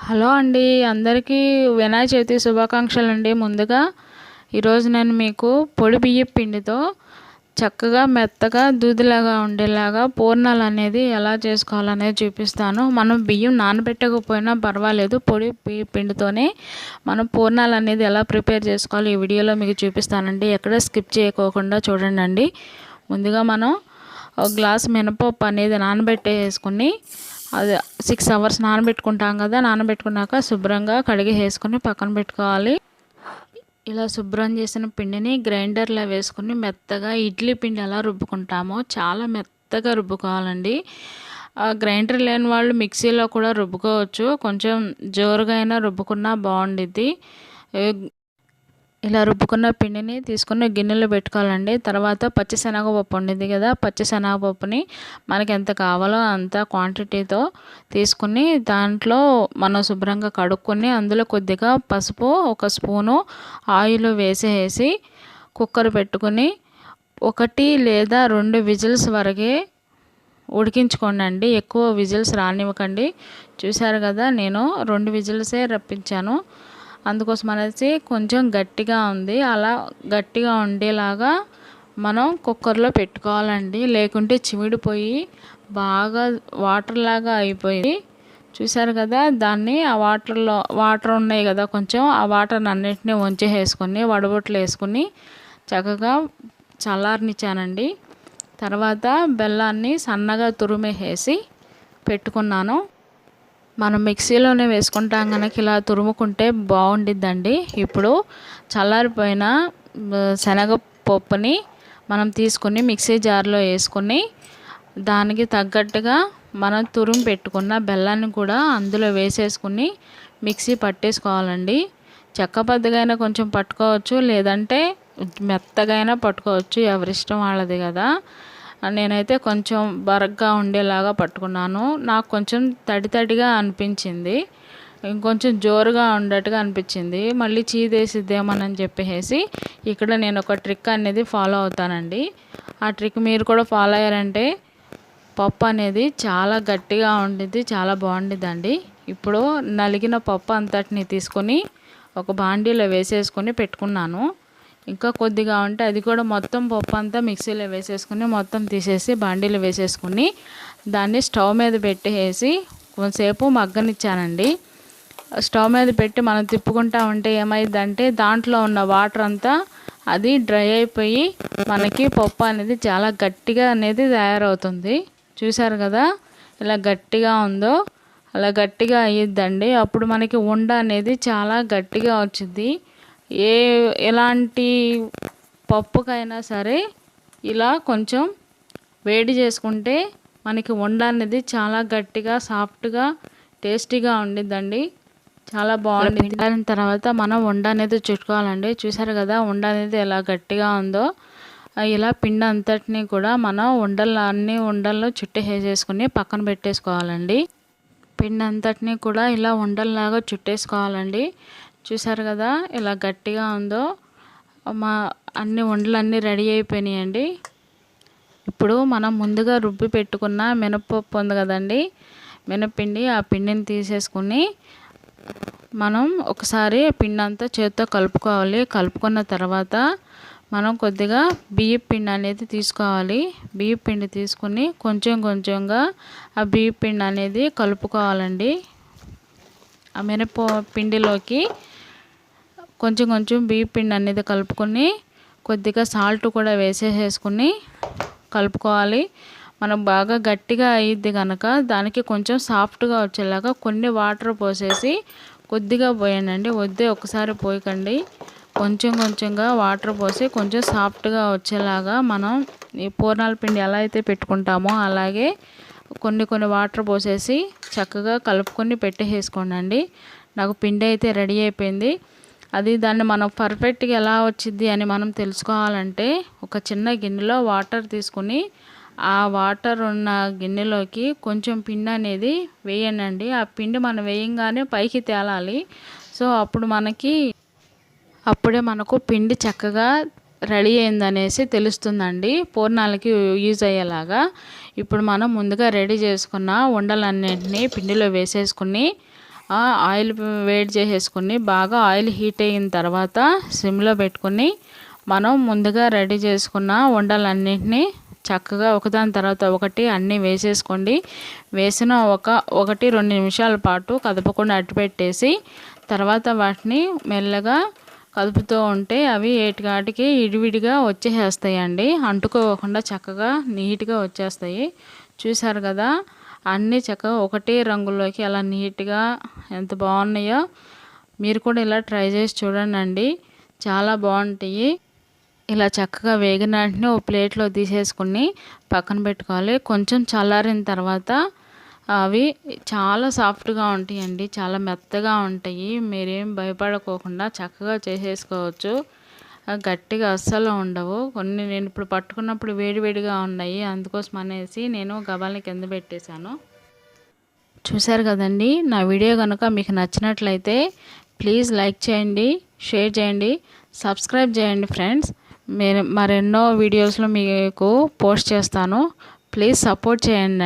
Hello అండి, అందరికీ వినాయక చవితి శుభాకాంక్షలు అండి. ముందుగా ఈరోజు నేను మీకు పొడి బియ్యం పిండితో చక్కగా మెత్తగా దూదిలాగా ఉండేలాగా పూర్ణాలు అనేది ఎలా చేసుకోవాలనేది చూపిస్తాను. మనం బియ్యం నానబెట్టకపోయినా పర్వాలేదు, పొడి బియ్యం పిండితోనే మనం పూర్ణాలు అనేది ఎలా ప్రిపేర్ చేసుకోవాలి ఈ వీడియోలో మీకు చూపిస్తానండి. ఎక్కడ స్కిప్ చేయకోకుండా చూడండి. ముందుగా మనం ఒక గ్లాస్ మినపప్పు అనేది నానబెట్టేసుకుని అది 6 అవర్స్ నానబెట్టుకుంటాం కదా. నానబెట్టుకున్నాక శుభ్రంగా కడిగి వేసుకొని పక్కన పెట్టుకోవాలి. ఇలా శుభ్రం చేసిన పిండిని గ్రైండర్లో వేసుకుని మెత్తగా ఇడ్లీ పిండి ఎలా రుబ్బుకుంటామో చాలా మెత్తగా రుబ్బుకోవాలండి. గ్రైండర్ లేని వాళ్ళు మిక్సీలో కూడా రుబ్బుకోవచ్చు, కొంచెం జోరుగా అయినా రుబ్బుకున్నా బాగుండిద్ది. ఇలా రుబ్బుకున్న పిండిని తీసుకుని గిన్నెలో పెట్టుకోవాలండి. తర్వాత పచ్చిశనగపప్పు ఉండిద్ది కదా, పచ్చిశనగపప్పుని మనకి ఎంత కావాలో అంత క్వాంటిటీతో తీసుకుని దాంట్లో మనం శుభ్రంగా కడుక్కొని అందులో కొద్దిగా పసుపు, 1 స్పూను ఆయిల్ వేసేసి కుక్కర్ పెట్టుకుని 1 లేదా 2 విజిల్స్ వరకే ఉడికించుకోండి. ఎక్కువ విజిల్స్ రానివ్వకండి. చూసారు కదా, నేను 2 విజిల్సే రప్పించాను. అందుకోసం అనేసి కొంచెం గట్టిగా ఉంది. అలా గట్టిగా ఉండేలాగా మనం కుక్కర్లో పెట్టుకోవాలండి, లేకుంటే చిమిడిపోయి బాగా వాటర్ లాగా అయిపోయి. చూసారు కదా, దాన్ని ఆ వాటర్ ఉన్నాయి కదా, కొంచెం ఆ వాటర్ అన్నిటినీ వంచేసుకొని వడబొట్లు వేసుకుని చక్కగా చల్లారనిచ్చానండి. తర్వాత బెల్లాన్ని సన్నగా తురిమేసి పెట్టుకున్నాను. మనం మిక్సీలోనే వేసుకుంటాం కనుక ఇలా తురుముకుంటే బాగుండిద్దండి. ఇప్పుడు చల్లారిపోయిన శనగపప్పుని మనం తీసుకుని మిక్సీ జార్లో వేసుకుని దానికి తగ్గట్టుగా మనం తురుము పెట్టుకున్న బెల్లాన్ని కూడా అందులో వేసేసుకుని మిక్సీ పట్టేసుకోవాలండి. చెక్కబద్దగా అయినా కొంచెం పట్టుకోవచ్చు, లేదంటే మెత్తగా అయినా పట్టుకోవచ్చు, ఎవరిష్టం వాళ్ళది కదా. నేనైతే కొంచెం బరగ్గా ఉండేలాగా పట్టుకున్నాను. నాకు కొంచెం తడిగా అనిపించింది, ఇంకొంచెం జోరుగా ఉండేట్టుగా అనిపించింది. మళ్ళీ చీదేసిద్దేమోనని చెప్పేసి ఇక్కడ నేను ఒక ట్రిక్ అనేది ఫాలో అవుతానండి. ఆ ట్రిక్ మీరు కూడా ఫాలో అయ్యారంటే పప్పు అనేది చాలా గట్టిగా ఉండిద్ది, చాలా బాగుండిద్దండి. ఇప్పుడు నలిగిన పప్పు అంతటిని తీసుకొని ఒక బాండీలో వేసేసుకొని పెట్టుకున్నాను. ఇంకా కొద్దిగా ఉంటే అది కూడా మొత్తం పప్పు అంతా మిక్సీలో వేసేసుకుని మొత్తం తీసేసి బాండీలో వేసేసుకుని దాన్ని స్టవ్ మీద పెట్టేసి కొంతసేపు మగ్గనిచ్చానండి. స్టవ్ మీద పెట్టి మనం తిప్పుకుంటా ఉంటే ఏమైందంటే దాంట్లో ఉన్న వాటర్ అంతా అది డ్రై అయిపోయి మనకి పప్పు అనేది చాలా గట్టిగా అనేది తయారవుతుంది. చూసారు కదా, ఇలా గట్టిగా ఉందో అలా గట్టిగా అయ్యిద్దండి. అప్పుడు మనకి ఉండ అనేది చాలా గట్టిగా వచ్చింది. ఎలాంటి పప్పుకైనా సరే ఇలా కొంచెం వేడి చేసుకుంటే మనకి ఉండ అనేది చాలా గట్టిగా, సాఫ్ట్గా, టేస్టీగా ఉండిద్దండి. చాలా బాగుంటుంది. దాని తర్వాత మనం ఉండ అనేది చుట్టుకోవాలండి. చూసారు కదా, ఉండ అనేది ఎలా గట్టిగా ఉందో. ఇలా పిండి అంతటినీ కూడా మనం అన్ని ఉండల్లో చుట్టేసేసుకుని పక్కన పెట్టేసుకోవాలండి. పిండి అంతటినీ కూడా ఇలా ఉండల్లాగా చుట్టేసుకోవాలండి. చూసారు కదా, ఇలా గట్టిగా ఉందో. అన్ని ఉండలన్నీ రెడీ అయిపోయినాయండి. ఇప్పుడు మనం ముందుగా రుబ్బి పెట్టుకున్న మినపప్పు ఉంది కదండి, మినపిండి, ఆ పిండిని తీసేసుకుని మనం ఒకసారి పిండి అంతా చేతితో కలుపుకోవాలి. కలుపుకున్న తర్వాత మనం కొద్దిగా బియ్యం పిండి అనేది తీసుకోవాలి. బియ్యం పిండి తీసుకుని కొంచెం కొంచెంగా ఆ బియ్యం పిండి అనేది కలుపుకోవాలండి. ఆ పిండిలోకి కొంచెం కొంచెం బియ్యం పిండి అనేది కలుపుకొని కొద్దిగా సాల్ట్ కూడా వేసేసుకుని కలుపుకోవాలి. మనం బాగా గట్టిగా అయ్యిద్ది కనుక దానికి కొంచెం సాఫ్ట్గా వచ్చేలాగా కొన్ని వాటర్ పోసేసి కొద్దిగా పోయండి, వద్దే ఒకసారి పోయకండి. కొంచెం కొంచెంగా వాటర్ పోసి కొంచెం సాఫ్ట్గా వచ్చేలాగా మనం ఈ పూర్ణాల పిండి ఎలా అయితే పెట్టుకుంటామో అలాగే కొన్ని వాటర్ పోసేసి చక్కగా కలుపుకొని పెట్టేసుకోండి. నాకు పిండి అయితే రెడీ అయిపోయింది. దాన్ని మనం పర్ఫెక్ట్గా ఎలా వచ్చింది అని మనం తెలుసుకోవాలంటే ఒక చిన్న గిన్నెలో వాటర్ తీసుకుని ఆ వాటర్ ఉన్న గిన్నెలోకి కొంచెం పిండి అనేది వేయండి. ఆ పిండి మనం వేయంగానే పైకి తేలాలి. సో అప్పుడే మనకు పిండి చక్కగా రెడీ అయిందనేసి తెలుస్తుందండి, పూర్ణాలకి యూజ్ అయ్యేలాగా. ఇప్పుడు మనం ముందుగా రెడీ చేసుకున్న ఉండలన్నింటినీ పిండిలో వేసేసుకుని ఆయిల్ వేడి చేసేసుకుని బాగా ఆయిల్ హీట్ అయిన తర్వాత సిమ్లో పెట్టుకుని మనం ముందుగా రెడీ చేసుకున్న ఉండలన్నింటినీ చక్కగా ఒకదాని తర్వాత ఒకటి అన్నీ వేసేసుకోండి. వేసిన 1-2 నిమిషాల పాటు కదపకుండా అట్టిపెట్టేసి తర్వాత వాటిని మెల్లగా కదుపుతూ ఉంటే అవి ఏటికాటికి విడివిడిగా వచ్చేసేస్తాయండి. అంటుకోకుండా చక్కగా నీట్గా వచ్చేస్తాయి. చూసారు కదా, అన్నీ చక్కగా ఒకటే రంగులోకి అలా నీట్గా ఎంత బాగున్నాయో. మీరు కూడా ఇలా ట్రై చేసి చూడండి, చాలా బాగుంటాయి. ఇలా చక్కగా వేగిన వెంటనే ఒక ప్లేట్లో తీసేసుకుని పక్కన పెట్టుకోవాలి. కొంచెం చల్లారిన తర్వాత అవి చాలా సాఫ్ట్గా ఉంటాయండి, చాలా మెత్తగా ఉంటాయి. మీరేం భయపడకోకుండా చక్కగా చేసేసుకోవచ్చు. గట్టిగా అస్సలు ఉండవు. కొన్ని నేను ఇప్పుడు పట్టుకున్నప్పుడు వేడివేడిగా ఉన్నాయి, అందుకోసం అనేసి నేను గబాల్ని కింద పెట్టేశాను. చూశారు కదండి, నా వీడియో కనుక మీకు నచ్చినట్లయితే ప్లీజ్ లైక్ చేయండి, షేర్ చేయండి, సబ్స్క్రైబ్ చేయండి ఫ్రెండ్స్. మరెన్నో వీడియోస్లో మీకు పోస్ట్ చేస్తాను. ప్లీజ్ సపోర్ట్ చేయండి.